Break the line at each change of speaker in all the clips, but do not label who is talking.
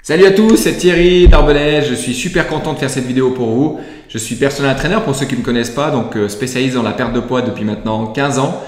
Salut à tous, c'est Thierry d'Arbelais. Je suis super content de faire cette vidéo pour vous. Je suis personal trainer pour ceux qui ne me connaissent pas, donc spécialisé dans la perte de poids depuis maintenant 15 ans.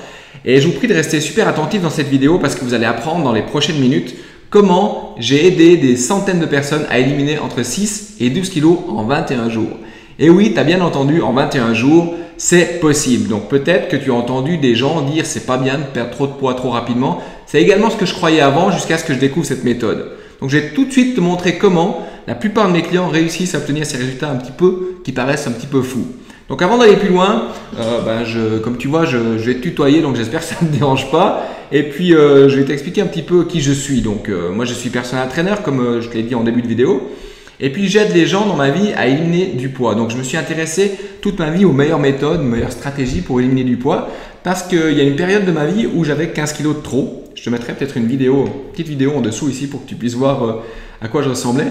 Et je vous prie de rester super attentif dans cette vidéo parce que vous allez apprendre dans les prochaines minutes comment j'ai aidé des centaines de personnes à éliminer entre 6 et 12 kilos en 21 jours. Et oui, tu as bien entendu, en 21 jours, c'est possible. Donc peut-être que tu as entendu des gens dire c'est pas bien de perdre trop de poids trop rapidement. C'est également ce que je croyais avant jusqu'à ce que je découvre cette méthode. Donc, je vais tout de suite te montrer comment la plupart de mes clients réussissent à obtenir ces résultats qui paraissent un petit peu fous. Donc, avant d'aller plus loin, comme tu vois, je vais te tutoyer, donc j'espère que ça ne te dérange pas. Et puis, je vais t'expliquer un petit peu qui je suis. Donc, moi, je suis personal trainer, comme je te l'ai dit en début de vidéo. Et puis, j'aide les gens dans ma vie à éliminer du poids. Donc, je me suis intéressé toute ma vie aux meilleures méthodes, aux meilleures stratégies pour éliminer du poids. Parce qu'il y a une période de ma vie où j'avais 15 kilos de trop. Je te mettrai peut-être une petite vidéo en dessous ici pour que tu puisses voir à quoi je ressemblais.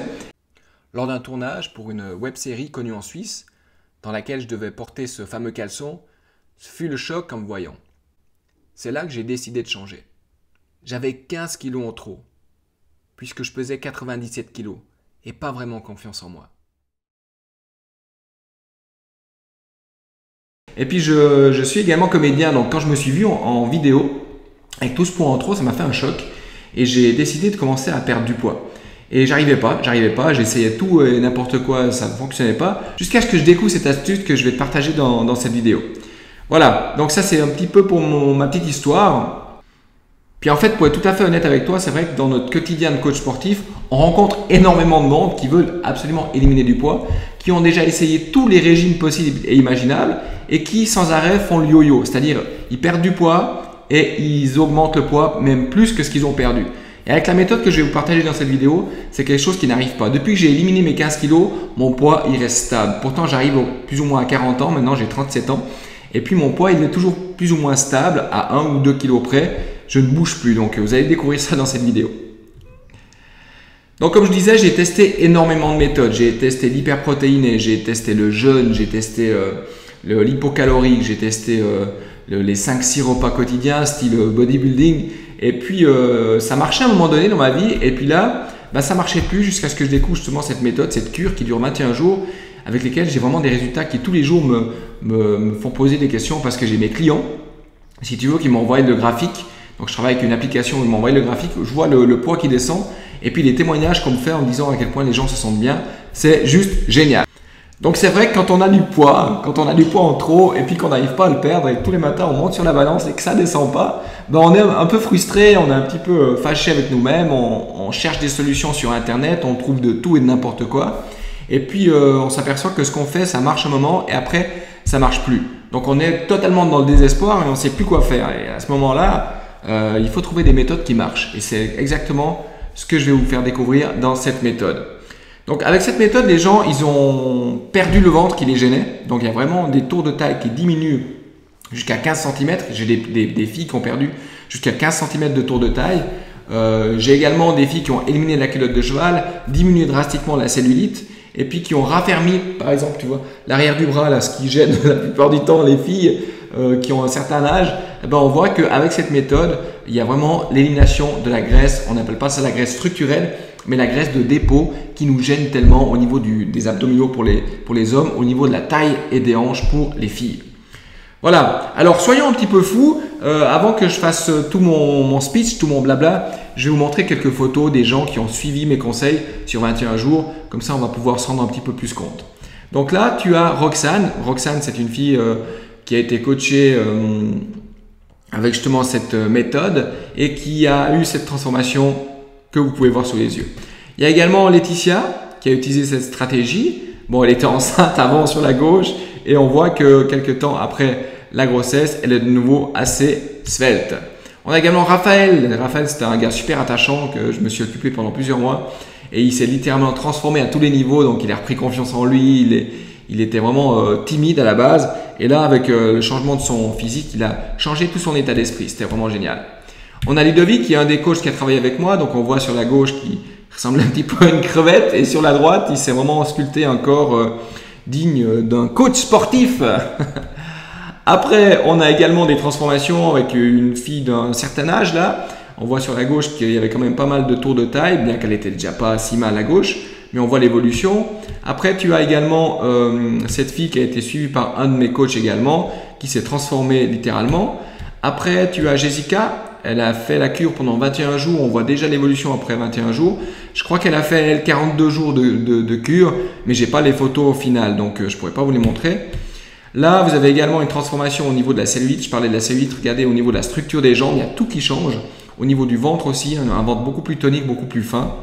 Lors d'un tournage pour une web-série connue en Suisse, dans laquelle je devais porter ce fameux caleçon, ce fut le choc en me voyant. C'est là que j'ai décidé de changer. J'avais 15 kilos en trop, puisque je pesais 97 kilos et pas vraiment confiance en moi. Et puis je suis également comédien, donc quand je me suis vu en vidéo, avec tout ce poids en trop, ça m'a fait un choc et j'ai décidé de commencer à perdre du poids. Et j'arrivais pas, j'essayais tout et n'importe quoi, ça ne fonctionnait pas, jusqu'à ce que je découvre cette astuce que je vais te partager dans cette vidéo. Voilà, donc ça c'est un petit peu pour ma petite histoire. Puis en fait, pour être tout à fait honnête avec toi, c'est vrai que dans notre quotidien de coach sportif, on rencontre énormément de monde qui veulent absolument éliminer du poids, qui ont déjà essayé tous les régimes possibles et imaginables et qui sans arrêt font le yo-yo, c'est-à-dire ils perdent du poids, et ils augmentent le poids même plus que ce qu'ils ont perdu. Et avec la méthode que je vais vous partager dans cette vidéo, c'est quelque chose qui n'arrive pas. Depuis que j'ai éliminé mes 15 kilos, mon poids il reste stable. Pourtant j'arrive plus ou moins à 40 ans, maintenant j'ai 37 ans. Et puis mon poids il est toujours plus ou moins stable à 1 ou 2 kilos près. Je ne bouge plus, donc vous allez découvrir ça dans cette vidéo. Donc comme je disais, j'ai testé énormément de méthodes. J'ai testé l'hyperprotéiné, j'ai testé le jeûne, j'ai testé l'hypocalorique, j'ai testé les 5-6 repas quotidiens style bodybuilding. Et puis ça marchait à un moment donné dans ma vie. Et puis là, ça ne marchait plus jusqu'à ce que je découvre justement cette méthode, cette cure qui dure 21 jours avec lesquels j'ai vraiment des résultats qui tous les jours me font poser des questions parce que j'ai mes clients, si tu veux, qui m'envoient le graphique. Donc je travaille avec une application où ils m'envoient le graphique, je vois le poids qui descend et puis les témoignages qu'on me fait en me disant à quel point les gens se sentent bien. C'est juste génial. Donc c'est vrai que quand on a du poids en trop et puis qu'on n'arrive pas à le perdre et que tous les matins on monte sur la balance et que ça ne descend pas, on est un peu frustré, on est un petit peu fâché avec nous-mêmes, on cherche des solutions sur internet, on trouve de tout et de n'importe quoi. Et puis on s'aperçoit que ce qu'on fait ça marche un moment et après ça marche plus. Donc on est totalement dans le désespoir et on ne sait plus quoi faire. Et à ce moment-là, il faut trouver des méthodes qui marchent. Et c'est exactement ce que je vais vous faire découvrir dans cette méthode. Donc avec cette méthode, les gens, ils ont perdu le ventre qui les gênait. Donc il y a vraiment des tours de taille qui diminuent jusqu'à 15 cm. J'ai des filles qui ont perdu jusqu'à 15 cm de tour de taille. J'ai également des filles qui ont éliminé la culotte de cheval, diminué drastiquement la cellulite et puis qui ont raffermi, par exemple, tu vois, l'arrière du bras, là, ce qui gêne la plupart du temps les filles qui ont un certain âge. On voit qu'avec cette méthode, il y a vraiment l'élimination de la graisse. On n'appelle pas ça la graisse structurelle, mais la graisse de dépôt qui nous gêne tellement au niveau des abdominaux pour les hommes, au niveau de la taille et des hanches pour les filles. Voilà, alors soyons un petit peu fous. Avant que je fasse tout mon speech, tout mon blabla, je vais vous montrer quelques photos des gens qui ont suivi mes conseils sur 21 jours. Comme ça, on va pouvoir se rendre un petit peu plus compte. Donc là, tu as Roxane. Roxane, c'est une fille qui a été coachée avec justement cette méthode et qui a eu cette transformation que vous pouvez voir sous les yeux. Il y a également Laetitia qui a utilisé cette stratégie. Bon, elle était enceinte avant sur la gauche et on voit que quelques temps après la grossesse, elle est de nouveau assez svelte. On a également Raphaël. Raphaël, c'était un gars super attachant que je me suis occupé pendant plusieurs mois et il s'est littéralement transformé à tous les niveaux. Donc, il a repris confiance en lui. Il était vraiment timide à la base et là, avec le changement de son physique, il a changé tout son état d'esprit. C'était vraiment génial. On a Ludovic qui est un des coachs qui a travaillé avec moi. Donc, on voit sur la gauche qui ressemble un petit peu à une crevette et sur la droite, il s'est vraiment sculpté un corps digne d'un coach sportif. Après, on a également des transformations avec une fille d'un certain âge là. On voit sur la gauche qu'il y avait quand même pas mal de tours de taille, bien qu'elle était déjà pas si mal à gauche, mais on voit l'évolution. Après, tu as également cette fille qui a été suivie par un de mes coachs également, qui s'est transformée littéralement. Après, tu as Jessica. Elle a fait la cure pendant 21 jours. On voit déjà l'évolution après 21 jours. Je crois qu'elle a fait, elle, 42 jours de cure, mais je n'ai pas les photos au final, donc je ne pourrais pas vous les montrer. Là, vous avez également une transformation au niveau de la cellulite. Je parlais de la cellulite. Regardez, au niveau de la structure des jambes, il y a tout qui change. Au niveau du ventre aussi, un ventre beaucoup plus tonique, beaucoup plus fin.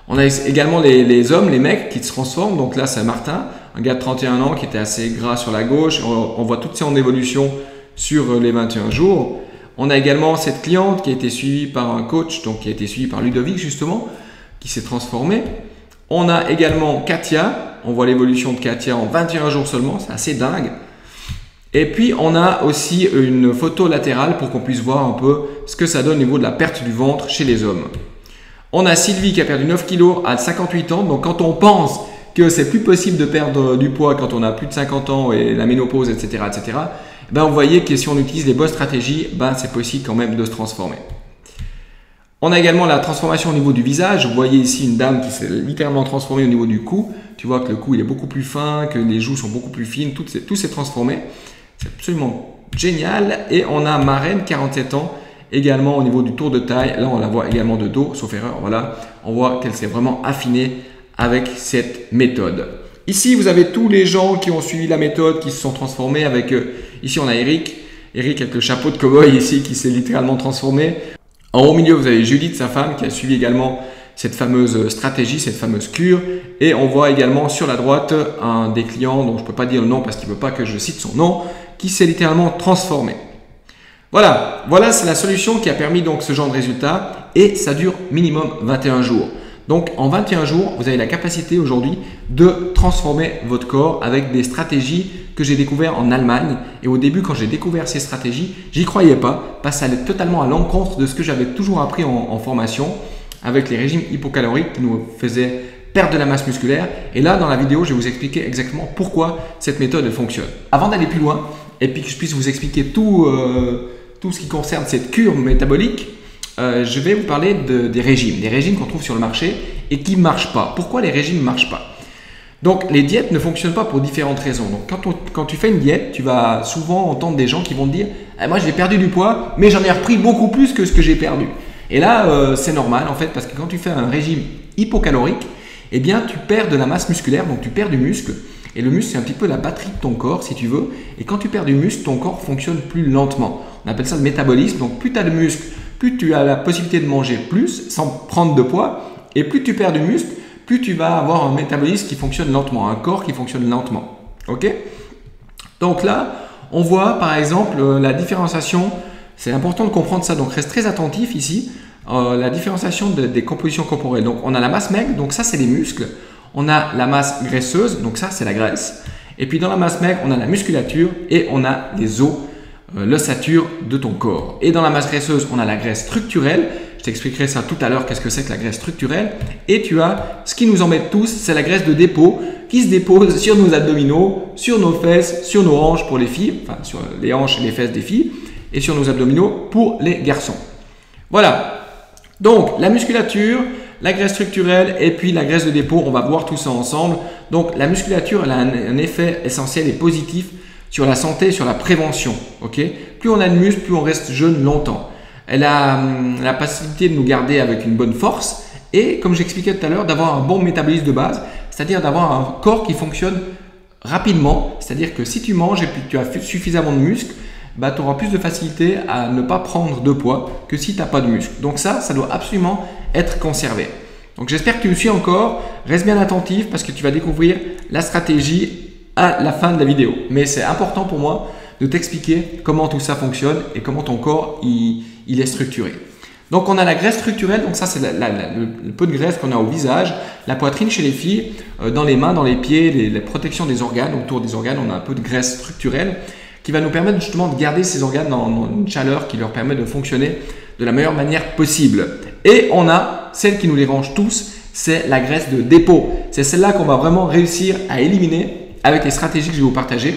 On a également les hommes, les mecs qui se transforment. Donc là, c'est Martin, un gars de 31 ans qui était assez gras sur la gauche. On voit toutes ces en évolution sur les 21 jours. On a également cette cliente qui a été suivie par un coach, donc qui a été suivie par Ludovic justement, qui s'est transformée. On a également Katia. On voit l'évolution de Katia en 21 jours seulement, c'est assez dingue. Et puis on a aussi une photo latérale pour qu'on puisse voir un peu ce que ça donne au niveau de la perte du ventre chez les hommes. On a Sylvie qui a perdu 9 kg à 58 ans. Donc quand on pense que c'est plus possible de perdre du poids quand on a plus de 50 ans et la ménopause, etc., ben vous voyez que si on utilise les bonnes stratégies, ben c'est possible quand même de se transformer. On a également la transformation au niveau du visage. Vous voyez ici une dame qui s'est littéralement transformée au niveau du cou. Tu vois que le cou il est beaucoup plus fin, que les joues sont beaucoup plus fines, tout s'est transformé. C'est absolument génial. Et on a Marraine, 47 ans, également au niveau du tour de taille. Là, on la voit également de dos, sauf erreur. Voilà, on voit qu'elle s'est vraiment affinée avec cette méthode. Ici, vous avez tous les gens qui ont suivi la méthode, qui se sont transformés avec… ici, on a Eric. Eric avec le chapeau de cow-boy ici qui s'est littéralement transformé. En haut milieu, vous avez Judith, sa femme, qui a suivi également cette fameuse stratégie, cette fameuse cure. Et on voit également sur la droite un des clients dont je ne peux pas dire le nom parce qu'il ne veut pas que je cite son nom, qui s'est littéralement transformé. Voilà, c'est la solution qui a permis donc ce genre de résultat et ça dure minimum 21 jours. Donc en 21 jours, vous avez la capacité aujourd'hui de transformer votre corps avec des stratégies que j'ai découvertes en Allemagne. Et au début, quand j'ai découvert ces stratégies, j'y croyais pas parce que ça allait totalement à l'encontre de ce que j'avais toujours appris en formation avec les régimes hypocaloriques qui nous faisaient perdre de la masse musculaire. Et là, dans la vidéo, je vais vous expliquer exactement pourquoi cette méthode fonctionne. Avant d'aller plus loin et puis que je puisse vous expliquer tout ce qui concerne cette cure métabolique, je vais vous parler des régimes qu'on trouve sur le marché et qui ne marchent pas. Pourquoi les régimes ne marchent pas? Donc, les diètes ne fonctionnent pas pour différentes raisons. Donc, quand tu fais une diète, tu vas souvent entendre des gens qui vont te dire « Moi, j'ai perdu du poids, mais j'en ai repris beaucoup plus que ce que j'ai perdu. » Et là, c'est normal en fait, parce que quand tu fais un régime hypocalorique, eh bien, tu perds de la masse musculaire, donc tu perds du muscle. Et le muscle, c'est un petit peu la batterie de ton corps, si tu veux. Et quand tu perds du muscle, ton corps fonctionne plus lentement. On appelle ça le métabolisme. Donc, plus tu as de muscle, plus tu as la possibilité de manger plus sans prendre de poids. Et plus tu perds du muscle, plus tu vas avoir un métabolisme qui fonctionne lentement, un corps qui fonctionne lentement. Ok? Donc là, on voit par exemple la différenciation. C'est important de comprendre ça. Donc, reste très attentif ici. La différenciation des compositions corporelles. Donc, on a la masse maigre. Donc, ça, c'est les muscles. On a la masse graisseuse, donc ça c'est la graisse. Et puis dans la masse maigre, on a la musculature et on a les os, l'ossature de ton corps. Et dans la masse graisseuse, on a la graisse structurelle. Je t'expliquerai ça tout à l'heure, qu'est-ce que c'est que la graisse structurelle. Et tu as ce qui nous embête tous, c'est la graisse de dépôt qui se dépose sur nos abdominaux, sur nos fesses, sur nos hanches pour les filles, enfin sur les hanches et les fesses des filles, et sur nos abdominaux pour les garçons. Voilà. Donc la musculature, la graisse structurelle et puis la graisse de dépôt, on va voir tout ça ensemble. Donc la musculature, elle a un effet essentiel et positif sur la santé, sur la prévention. Okay? Plus on a de muscles, plus on reste jeune longtemps. Elle a la possibilité de nous garder avec une bonne force et, comme j'expliquais tout à l'heure, d'avoir un bon métabolisme de base, c'est-à-dire d'avoir un corps qui fonctionne rapidement. C'est-à-dire que si tu manges et puis que tu as suffisamment de muscles, bah, tu auras plus de facilité à ne pas prendre de poids que si tu n'as pas de muscle. Donc ça doit absolument être conservé. Donc j'espère que tu me suis encore. Reste bien attentif parce que tu vas découvrir la stratégie à la fin de la vidéo. Mais c'est important pour moi de t'expliquer comment tout ça fonctionne et comment ton corps il est structuré. Donc on a la graisse structurelle, donc ça c'est le peu de graisse qu'on a au visage, la poitrine chez les filles, dans les mains, dans les pieds, les protections des organes, autour des organes, on a un peu de graisse structurelle qui va nous permettre justement de garder ces organes dans une chaleur qui leur permet de fonctionner de la meilleure manière possible. Et on a celle qui nous les range tous, c'est la graisse de dépôt. C'est celle-là qu'on va vraiment réussir à éliminer avec les stratégies que je vais vous partager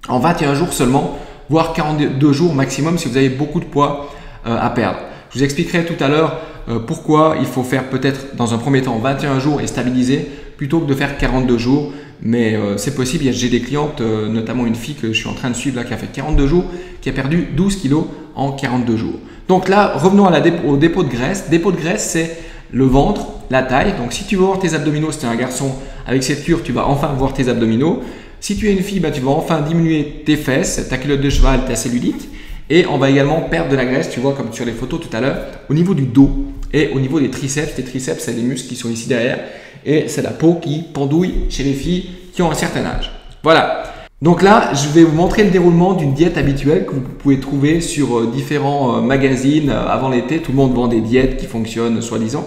en 21 jours seulement, voire 42 jours maximum si vous avez beaucoup de poids à perdre. Je vous expliquerai tout à l'heure pourquoi il faut faire peut-être dans un premier temps 21 jours et stabiliser plutôt que de faire 42 jours. Mais c'est possible, j'ai des clientes, notamment une fille que je suis en train de suivre là, qui a fait 42 jours, qui a perdu 12 kilos en 42 jours. Donc là, revenons au dépôt de graisse. Dépôt de graisse, c'est le ventre, la taille. Donc si tu veux voir tes abdominaux, si tu es un garçon, avec cette cure, tu vas enfin voir tes abdominaux. Si tu es une fille, tu vas enfin diminuer tes fesses, ta culotte de cheval, ta cellulite. Et on va également perdre de la graisse, tu vois comme sur les photos tout à l'heure, au niveau du dos et au niveau des triceps. Les triceps, c'est les muscles qui sont ici derrière et c'est la peau qui pendouille chez les filles qui ont un certain âge. Voilà. Donc là, je vais vous montrer le déroulement d'une diète habituelle que vous pouvez trouver sur différents magazines avant l'été. Tout le monde vend des diètes qui fonctionnent soi-disant.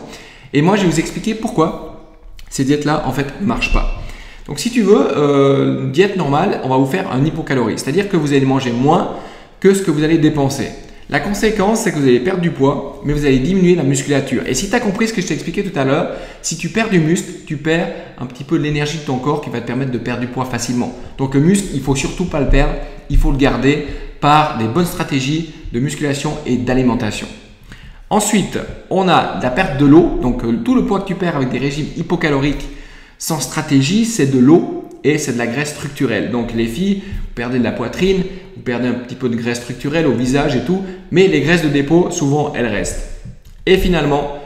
Et moi, je vais vous expliquer pourquoi ces diètes-là, en fait, ne marchent pas. Donc si tu veux, une diète normale, on va vous faire un hypocalorie. C'est-à-dire que vous allez manger moins que ce que vous allez dépenser. La conséquence, c'est que vous allez perdre du poids, mais vous allez diminuer la musculature. Et si tu as compris ce que je t'ai expliqué tout à l'heure, si tu perds du muscle, tu perds un petit peu l'énergie de ton corps qui va te permettre de perdre du poids facilement. Donc le muscle, il ne faut surtout pas le perdre, il faut le garder par des bonnes stratégies de musculation et d'alimentation. Ensuite, on a la perte de l'eau. Donc tout le poids que tu perds avec des régimes hypocaloriques sans stratégie, c'est de l'eau et c'est de la graisse structurelle. Donc les filles, vous perdez de la poitrine, vous perdez un petit peu de graisse structurelle au visage et tout, mais les graisses de dépôt, souvent, elles restent. Et finalement,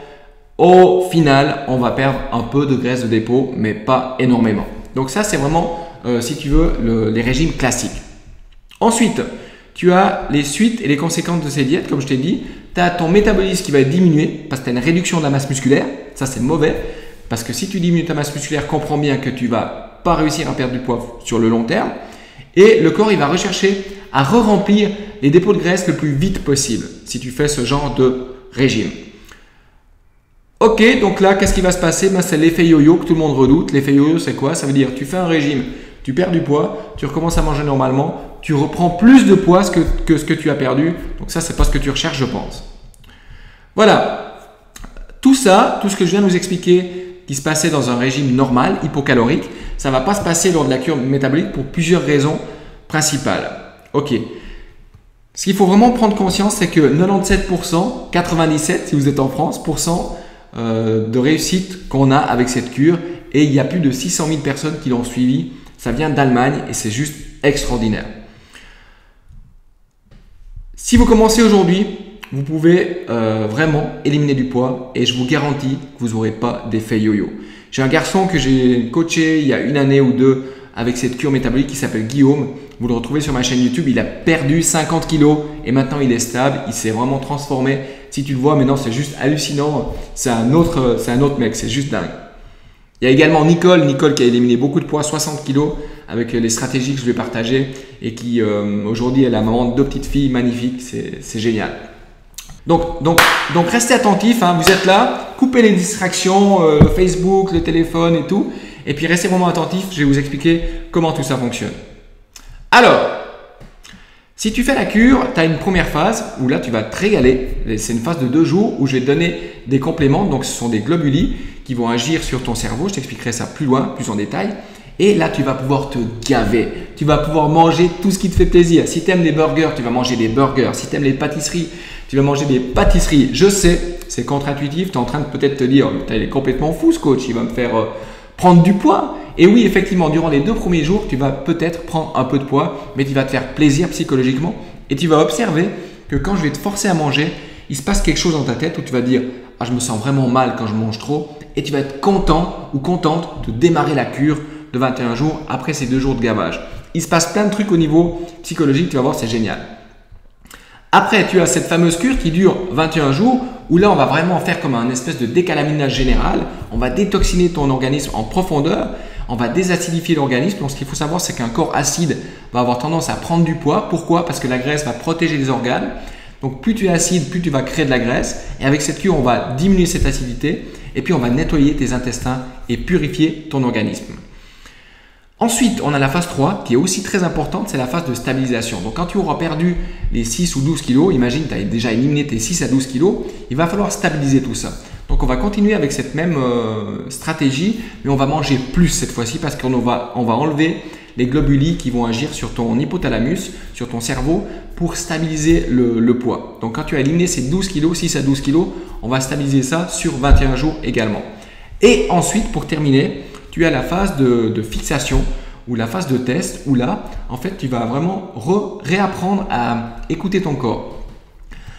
au final, on va perdre un peu de graisse de dépôt, mais pas énormément. Donc ça, c'est vraiment, si tu veux, les régimes classiques. Ensuite, tu as les suites et les conséquences de ces diètes, comme je t'ai dit. Tu as ton métabolisme qui va diminuer parce que tu as une réduction de la masse musculaire. Ça, c'est mauvais parce que si tu diminues ta masse musculaire, comprends bien que tu ne vas pas réussir à perdre du poids sur le long terme. Et le corps, il va rechercher à re-remplir les dépôts de graisse le plus vite possible si tu fais ce genre de régime. Ok, donc là, qu'est-ce qui va se passer? C'est l'effet yo-yo que tout le monde redoute. L'effet yo-yo, c'est quoi? Ça veut dire tu fais un régime, tu perds du poids, tu recommences à manger normalement, tu reprends plus de poids que ce que tu as perdu. Donc ça, c'est pas ce que tu recherches, je pense. Voilà. Tout ça, tout ce que je viens de vous expliquer qui se passait dans un régime normal, hypocalorique, ça ne va pas se passer lors de la cure métabolique pour plusieurs raisons principales. Ok. Ce qu'il faut vraiment prendre conscience, c'est que 97%, 97% si vous êtes en France, de réussite qu'on a avec cette cure et il y a plus de 600 000 personnes qui l'ont suivi. Ça vient d'Allemagne et c'est juste extraordinaire. Si vous commencez aujourd'hui, vous pouvez vraiment éliminer du poids et je vous garantis que vous n'aurez pas d'effet yo-yo. J'ai un garçon que j'ai coaché il y a une année ou deux avec cette cure métabolique qui s'appelle Guillaume. Vous le retrouvez sur ma chaîne YouTube. Il a perdu 50 kilos et maintenant il est stable. Il s'est vraiment transformé. Si tu le vois maintenant, c'est juste hallucinant. C'est un autre mec. C'est juste dingue. Il y a également Nicole qui a éliminé beaucoup de poids, 60 kilos avec les stratégies que je vais partager et qui aujourd'hui est la maman de 2 petites filles magnifiques. C'est génial. Donc restez attentifs, hein, vous êtes là, coupez les distractions, Facebook, le téléphone et tout. Et puis restez vraiment attentifs, je vais vous expliquer comment tout ça fonctionne. Alors, si tu fais la cure, tu as une première phase où là tu vas te régaler. C'est une phase de 2 jours où je vais te donner des compléments. Donc ce sont des globulis qui vont agir sur ton cerveau. Je t'expliquerai ça plus loin, plus en détail. Et là, tu vas pouvoir te gaver. Tu vas pouvoir manger tout ce qui te fait plaisir. Si tu aimes les burgers, tu vas manger des burgers. Si tu aimes les pâtisseries, tu vas manger des pâtisseries. Je sais, c'est contre-intuitif. Tu es en train de peut-être te dire, tu es complètement fou ce coach, il va me faire prendre du poids. Et oui, effectivement, durant les 2 premiers jours, tu vas peut-être prendre un peu de poids, mais tu vas te faire plaisir psychologiquement. Et tu vas observer que quand je vais te forcer à manger, il se passe quelque chose dans ta tête où tu vas dire « Ah, je me sens vraiment mal quand je mange trop » et tu vas être content ou contente de démarrer la cure de 21 jours après ces 2 jours de gavage. Il se passe plein de trucs au niveau psychologique, tu vas voir, c'est génial. Après, tu as cette fameuse cure qui dure 21 jours où là, on va vraiment faire comme un espèce de décalaminage général. On va détoxiner ton organisme en profondeur. On va désacidifier l'organisme. Donc, ce qu'il faut savoir, c'est qu'un corps acide va avoir tendance à prendre du poids. Pourquoi? Parce que la graisse va protéger les organes. Donc, plus tu es acide, plus tu vas créer de la graisse. Et avec cette cure, on va diminuer cette acidité. Et puis, on va nettoyer tes intestins et purifier ton organisme. Ensuite, on a la phase 3 qui est aussi très importante, c'est la phase de stabilisation. Donc, quand tu auras perdu les 6 ou 12 kilos, imagine tu as déjà éliminé tes 6 à 12 kilos, il va falloir stabiliser tout ça. Donc, on va continuer avec cette même stratégie, mais on va manger plus cette fois-ci parce qu'on va enlever les globulis qui vont agir sur ton hypothalamus, sur ton cerveau, pour stabiliser le poids. Donc quand tu as éliminé ces 12 kg, 6 à 12 kg, on va stabiliser ça sur 21 jours également. Et ensuite, pour terminer, tu as la phase de fixation ou la phase de test où là, en fait, tu vas vraiment réapprendre à écouter ton corps.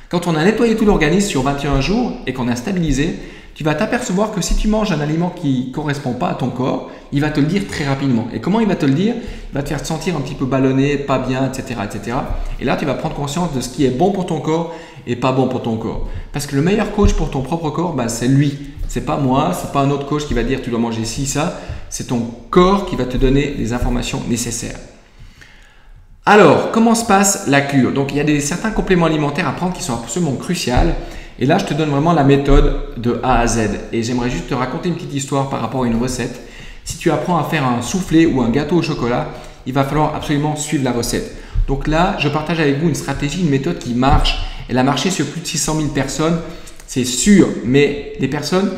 Quand on a nettoyé tout l'organisme sur 21 jours et qu'on a stabilisé, tu vas t'apercevoir que si tu manges un aliment qui ne correspond pas à ton corps, il va te le dire très rapidement. Et comment il va te le dire? Il va te faire te sentir un petit peu ballonné, pas bien, etc., etc. Et là, tu vas prendre conscience de ce qui est bon pour ton corps et pas bon pour ton corps. Parce que le meilleur coach pour ton propre corps, c'est lui. C'est pas moi, c'est pas un autre coach qui va dire tu dois manger ci, ça. C'est ton corps qui va te donner les informations nécessaires. Alors, comment se passe la cure? Donc, il y a certains compléments alimentaires à prendre qui sont absolument cruciaux. Et là, je te donne vraiment la méthode de A à Z. Et j'aimerais juste te raconter une petite histoire par rapport à une recette. Si tu apprends à faire un soufflé ou un gâteau au chocolat, il va falloir absolument suivre la recette. Donc là, je partage avec vous une stratégie, une méthode qui marche. Elle a marché sur plus de 600 000 personnes, c'est sûr. Mais les personnes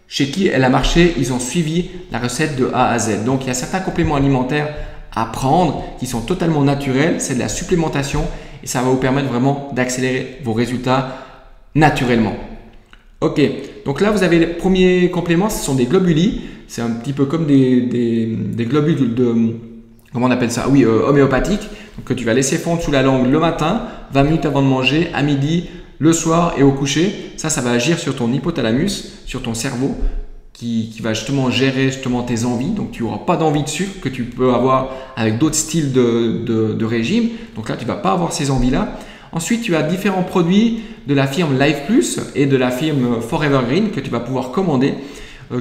chez qui elle a marché, ils ont suivi la recette de A à Z. Donc, il y a certains compléments alimentaires à prendre qui sont totalement naturels. C'est de la supplémentation et ça va vous permettre vraiment d'accélérer vos résultats naturellement. Ok, donc là vous avez les premiers compléments, ce sont des globulis. C'est un petit peu comme des globules de, comment on appelle ça? Oui, homéopathiques. Donc que tu vas laisser fondre sous la langue le matin, 20 minutes avant de manger, à midi, le soir et au coucher. Ça va agir sur ton hypothalamus, sur ton cerveau, qui va justement gérer tes envies. Donc tu n'auras pas d'envie de sucre que tu peux avoir avec d'autres styles de régime. Donc là, tu ne vas pas avoir ces envies-là. Ensuite, tu as différents produits de la firme Life Plus et de la firme Forever Green que tu vas pouvoir commander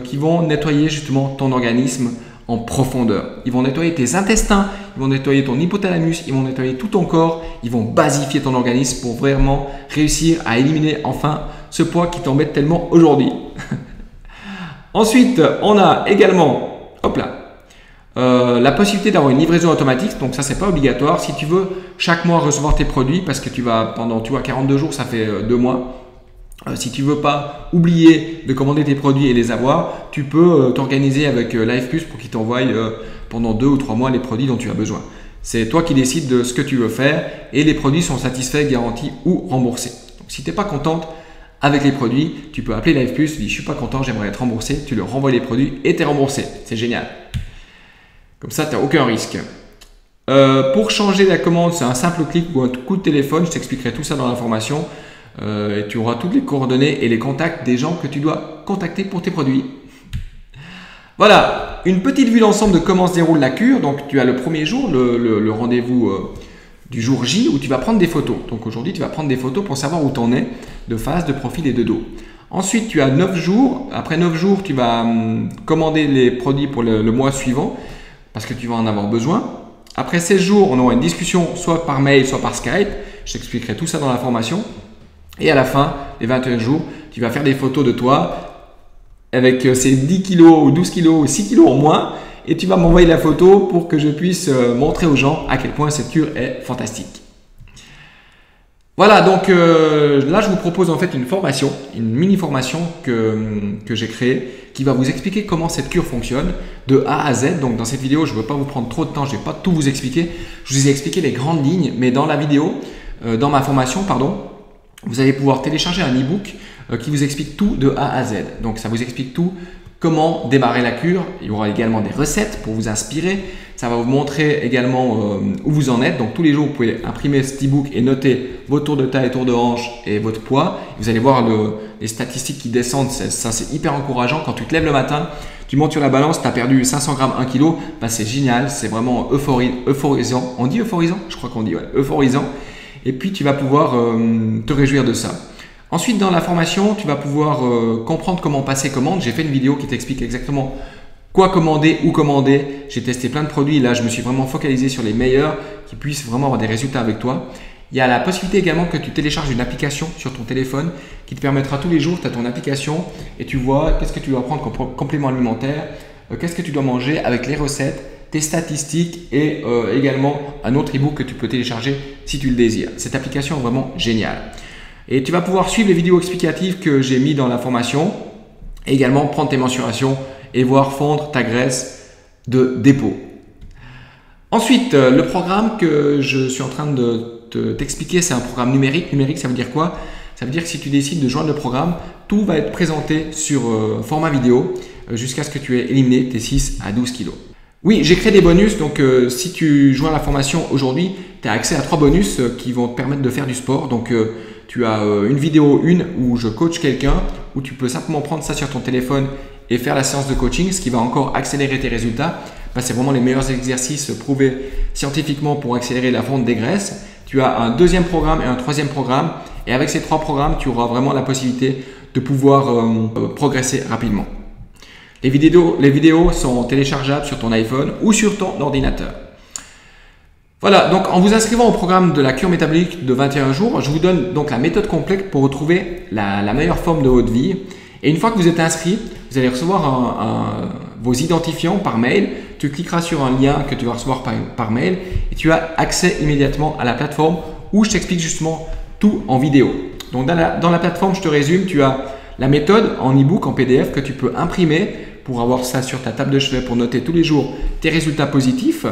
qui vont nettoyer justement ton organisme en profondeur. Ils vont nettoyer tes intestins, ils vont nettoyer ton hypothalamus, ils vont nettoyer tout ton corps, ils vont basifier ton organisme pour vraiment réussir à éliminer enfin ce poids qui t'embête tellement aujourd'hui. Ensuite, on a également, la possibilité d'avoir une livraison automatique. Donc ça, c'est pas obligatoire. Si tu veux chaque mois recevoir tes produits, parce que tu vas pendant 42 jours, ça fait 2 mois. Si tu veux pas oublier de commander tes produits et les avoir, tu peux t'organiser avec Life Plus pour qu'ils t'envoient pendant 2 ou 3 mois les produits dont tu as besoin. C'est toi qui décides de ce que tu veux faire et les produits sont satisfaits, garantis ou remboursés. Donc si tu n'es pas contente avec les produits, tu peux appeler Life Plus, tu dis je suis pas content, j'aimerais être remboursé, tu leur renvoies les produits et tu es remboursé. C'est génial. Comme ça, tu n'as aucun risque. Pour changer la commande, c'est un simple clic ou un coup de téléphone. Je t'expliquerai tout ça dans l'information. Et tu auras toutes les coordonnées et les contacts des gens que tu dois contacter pour tes produits. Voilà, une petite vue d'ensemble de comment se déroule la cure. Donc, tu as le premier jour, le rendez-vous du jour J où tu vas prendre des photos. Donc, aujourd'hui, tu vas prendre des photos pour savoir où tu en es de face, de profil et de dos. Ensuite, tu as 9 jours. Après 9 jours, tu vas commander les produits pour le mois suivant parce que tu vas en avoir besoin. Après 16 jours, on aura une discussion soit par mail, soit par Skype. Je t'expliquerai tout ça dans la formation. Et à la fin des 21 jours, tu vas faire des photos de toi avec ces 10 kg ou 12 kg ou 6 kg en moins. Et tu vas m'envoyer la photo pour que je puisse montrer aux gens à quel point cette cure est fantastique. Voilà, donc là, je vous propose en fait une formation, une mini-formation que j'ai créée qui va vous expliquer comment cette cure fonctionne de A à Z. Donc, dans cette vidéo, je ne veux pas vous prendre trop de temps, je ne vais pas tout vous expliquer. Je vous ai expliqué les grandes lignes, mais dans la vidéo, dans ma formation, pardon, vous allez pouvoir télécharger un e-book qui vous explique tout de A à Z. Donc, ça vous explique tout. Comment démarrer la cure. Il y aura également des recettes pour vous inspirer. Ça va vous montrer également où vous en êtes. Donc tous les jours, vous pouvez imprimer cet e-book et noter votre tour de taille, tour de hanche et votre poids. Vous allez voir les statistiques qui descendent. Ça, c'est hyper encourageant. Quand tu te lèves le matin, tu montes sur la balance, tu as perdu 500 grammes, 1 kg. Ben, c'est génial. C'est vraiment euphorisant. On dit euphorisant? Je crois qu'on dit ouais, euphorisant. Et puis, tu vas pouvoir te réjouir de ça. Ensuite, dans la formation, tu vas pouvoir comprendre comment passer commande. J'ai fait une vidéo qui t'explique exactement quoi commander, où commander. J'ai testé plein de produits. Là, je me suis vraiment focalisé sur les meilleurs qui puissent vraiment avoir des résultats avec toi. Il y a la possibilité également que tu télécharges une application sur ton téléphone qui te permettra tous les jours, tu as ton application et tu vois qu'est-ce que tu dois prendre comme complément alimentaire, qu'est-ce que tu dois manger avec les recettes, tes statistiques et également un autre e-book que tu peux télécharger si tu le désires. Cette application est vraiment géniale. Et tu vas pouvoir suivre les vidéos explicatives que j'ai mis dans la formation et également prendre tes mensurations et voir fondre ta graisse de dépôt. Ensuite, le programme que je suis en train de t'expliquer. C'est un programme numérique. Numérique, ça veut dire quoi? Ça veut dire que si tu décides de joindre le programme, tout va être présenté sur format vidéo jusqu'à ce que tu aies éliminé tes 6 à 12 kilos. Oui, j'ai créé des bonus, donc si tu joins la formation aujourd'hui, tu as accès à 3 bonus qui vont te permettre de faire du sport. Donc tu as une vidéo 1 où je coach quelqu'un, où tu peux simplement prendre ça sur ton téléphone et faire la séance de coaching, ce qui va encore accélérer tes résultats. C'est vraiment les meilleurs exercices prouvés scientifiquement pour accélérer la fonte des graisses. Tu as un deuxième programme et un troisième programme. Et avec ces 3 programmes, tu auras vraiment la possibilité de pouvoir progresser rapidement. Les vidéos sont téléchargeables sur ton iPhone ou sur ton ordinateur. Voilà, donc en vous inscrivant au programme de la cure métabolique de 21 jours, je vous donne donc la méthode complète pour retrouver la meilleure forme de votre vie. Et une fois que vous êtes inscrit, vous allez recevoir vos identifiants par mail. Tu cliqueras sur un lien que tu vas recevoir par mail et tu as accès immédiatement à la plateforme où je t'explique justement tout en vidéo. Donc dans la plateforme, je te résume, tu as la méthode en e-book, en PDF que tu peux imprimer pour avoir ça sur ta table de chevet pour noter tous les jours tes résultats positifs.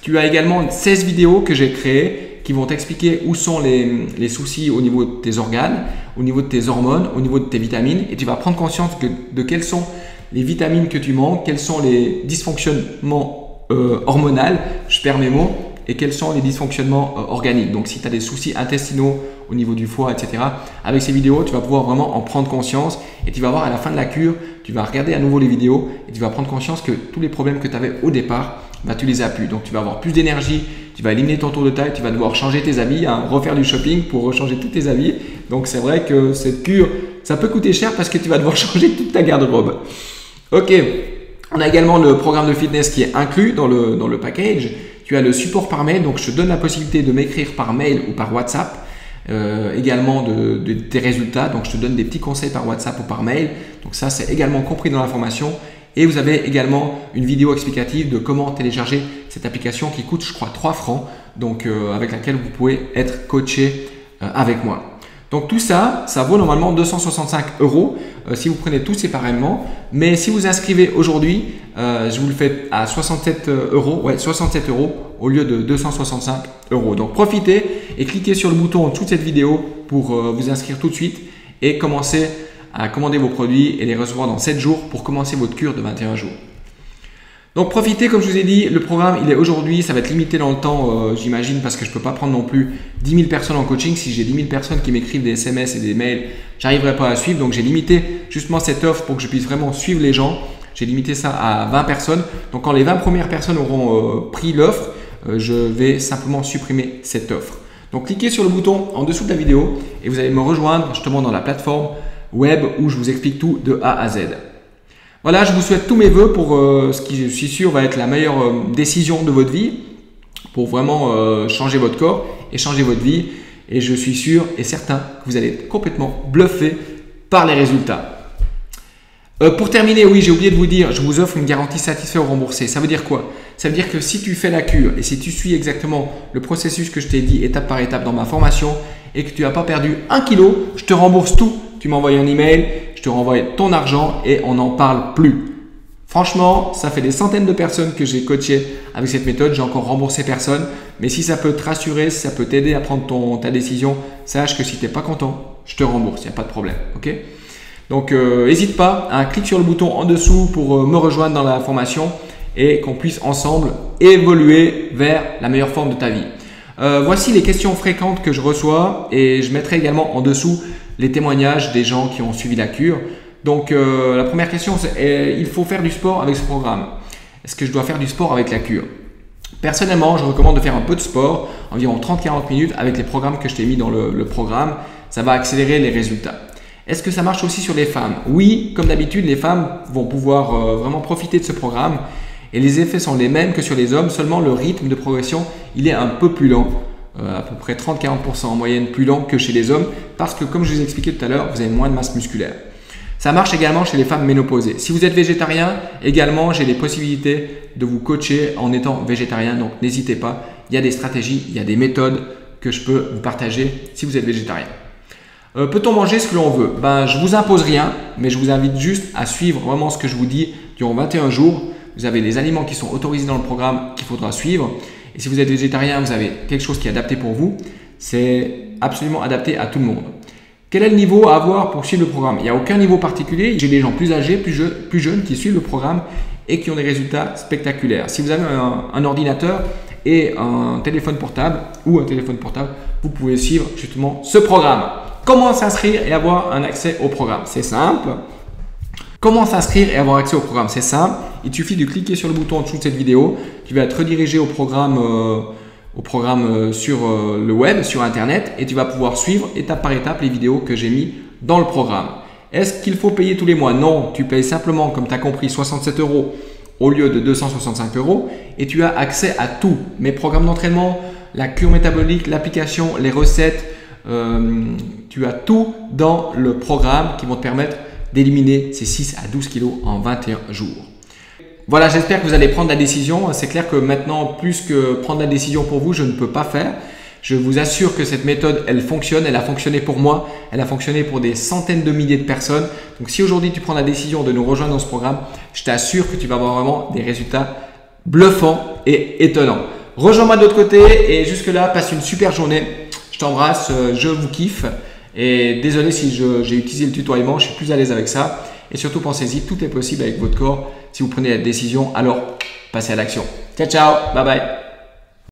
Tu as également 16 vidéos que j'ai créées qui vont t'expliquer où sont les soucis au niveau de tes organes, au niveau de tes hormones, au niveau de tes vitamines et tu vas prendre conscience de quelles sont les vitamines que tu manques, quels sont les dysfonctionnements hormonaux, je perds mes mots, et quels sont les dysfonctionnements organiques. Donc si tu as des soucis intestinaux au niveau du foie, etc. Avec ces vidéos, tu vas pouvoir vraiment en prendre conscience et tu vas voir à la fin de la cure, tu vas regarder à nouveau les vidéos et tu vas prendre conscience que tous les problèmes que tu avais au départ, tu les as plus. Donc tu vas avoir plus d'énergie, tu vas éliminer ton tour de taille, tu vas devoir changer tes habits, refaire du shopping pour rechanger tous tes habits. Donc c'est vrai que cette cure, ça peut coûter cher parce que tu vas devoir changer toute ta garde-robe. Ok, on a également le programme de fitness qui est inclus dans le package. Tu as le support par mail, donc je te donne la possibilité de m'écrire par mail ou par WhatsApp. Également des résultats, donc je te donne des petits conseils par WhatsApp ou par mail. Donc ça, c'est également compris dans la formation. Et vous avez également une vidéo explicative de comment télécharger cette application qui coûte, je crois, 3 francs, donc avec laquelle vous pouvez être coaché avec moi. Donc tout ça, ça vaut normalement 265 € si vous prenez tout séparément. Mais si vous inscrivez aujourd'hui, je vous le fais à 67 €, ouais, 67 € au lieu de 265 €. Donc profitez et cliquez sur le bouton en dessous de cette vidéo pour vous inscrire tout de suite et commencer à commander vos produits et les recevoir dans 7 jours pour commencer votre cure de 21 jours. Donc profitez, comme je vous ai dit, le programme il est aujourd'hui, ça va être limité dans le temps j'imagine parce que je ne peux pas prendre non plus 10 000 personnes en coaching. Si j'ai 10 000 personnes qui m'écrivent des SMS et des mails, j'arriverai pas à suivre. Donc j'ai limité justement cette offre pour que je puisse vraiment suivre les gens. J'ai limité ça à 20 personnes. Donc quand les 20 premières personnes auront pris l'offre, je vais simplement supprimer cette offre. Donc cliquez sur le bouton en dessous de la vidéo et vous allez me rejoindre justement dans la plateforme web où je vous explique tout de A à Z. Voilà, je vous souhaite tous mes voeux pour ce qui, je suis sûr, va être la meilleure décision de votre vie pour vraiment changer votre corps et changer votre vie. Et je suis sûr et certain que vous allez être complètement bluffé par les résultats. Pour terminer, oui, j'ai oublié de vous dire, je vous offre une garantie satisfait ou remboursée. Ça veut dire quoi? Ça veut dire que si tu fais la cure et si tu suis exactement le processus que je t'ai dit étape par étape dans ma formation et que tu n'as pas perdu 1 kg, je te rembourse tout. Tu m'envoies un email, je te renvoie ton argent et on n'en parle plus. Franchement, ça fait des centaines de personnes que j'ai coachées avec cette méthode. J'ai encore remboursé personne. Mais si ça peut te rassurer, si ça peut t'aider à prendre ta décision, sache que si tu n'es pas content, je te rembourse. Il n'y a pas de problème. Ok? Donc, n'hésite pas, clique sur le bouton en dessous pour me rejoindre dans la formation et qu'on puisse ensemble évoluer vers la meilleure forme de ta vie. Voici les questions fréquentes que je reçois et je mettrai également en dessous les témoignages des gens qui ont suivi la cure. Donc la première question c'est il faut faire du sport avec ce programme. Est-ce que je dois faire du sport avec la cure? Personnellement, je recommande de faire un peu de sport, environ 30-40 minutes avec les programmes que je t'ai mis dans le programme. Ça va accélérer les résultats. Est-ce que ça marche aussi sur les femmes? Oui, comme d'habitude, les femmes vont pouvoir vraiment profiter de ce programme et les effets sont les mêmes que sur les hommes, seulement le rythme de progression il est un peu plus lent. À peu près 30-40% en moyenne plus lent que chez les hommes parce que comme je vous ai expliqué tout à l'heure, vous avez moins de masse musculaire. Ça marche également chez les femmes ménopausées. Si vous êtes végétarien, également j'ai les possibilités de vous coacher en étant végétarien, donc n'hésitez pas. Il y a des stratégies, il y a des méthodes que je peux vous partager si vous êtes végétarien. Peut-on manger ce que l'on veut? Je vous impose rien, mais je vous invite juste à suivre vraiment ce que je vous dis durant 21 jours. Vous avez les aliments qui sont autorisés dans le programme qu'il faudra suivre. Et si vous êtes végétarien, vous avez quelque chose qui est adapté pour vous. C'est absolument adapté à tout le monde. Quel est le niveau à avoir pour suivre le programme? Il n'y a aucun niveau particulier. J'ai des gens plus âgés, plus jeunes qui suivent le programme et qui ont des résultats spectaculaires. Si vous avez un ordinateur et un téléphone portable vous pouvez suivre justement ce programme. Comment s'inscrire et avoir un accès au programme? C'est simple. Comment s'inscrire et avoir accès au programme? C'est simple. Il suffit de cliquer sur le bouton en dessous de cette vidéo. Tu vas être redirigé au programme sur le web, sur Internet, et tu vas pouvoir suivre étape par étape les vidéos que j'ai mis dans le programme. Est-ce qu'il faut payer tous les mois? Non, tu payes simplement, comme tu as compris, 67 € au lieu de 265 € et tu as accès à tous mes programmes d'entraînement, la cure métabolique, l'application, les recettes. Tu as tout dans le programme qui vont te permettre d'éliminer ces 6 à 12 kg en 21 jours. Voilà, j'espère que vous allez prendre la décision. C'est clair que maintenant, plus que prendre la décision pour vous, je ne peux pas faire. Je vous assure que cette méthode, elle fonctionne. Elle a fonctionné pour moi. Elle a fonctionné pour des centaines de milliers de personnes. Donc, si aujourd'hui, tu prends la décision de nous rejoindre dans ce programme, je t'assure que tu vas avoir vraiment des résultats bluffants et étonnants. Rejoins-moi de l'autre côté et jusque-là, passe une super journée. Je t'embrasse, je vous kiffe. Et désolé si j'ai utilisé le tutoiement, je suis plus à l'aise avec ça. Et surtout, pensez-y, tout est possible avec votre corps. Si vous prenez la décision, alors passez à l'action. Ciao, ciao, bye bye.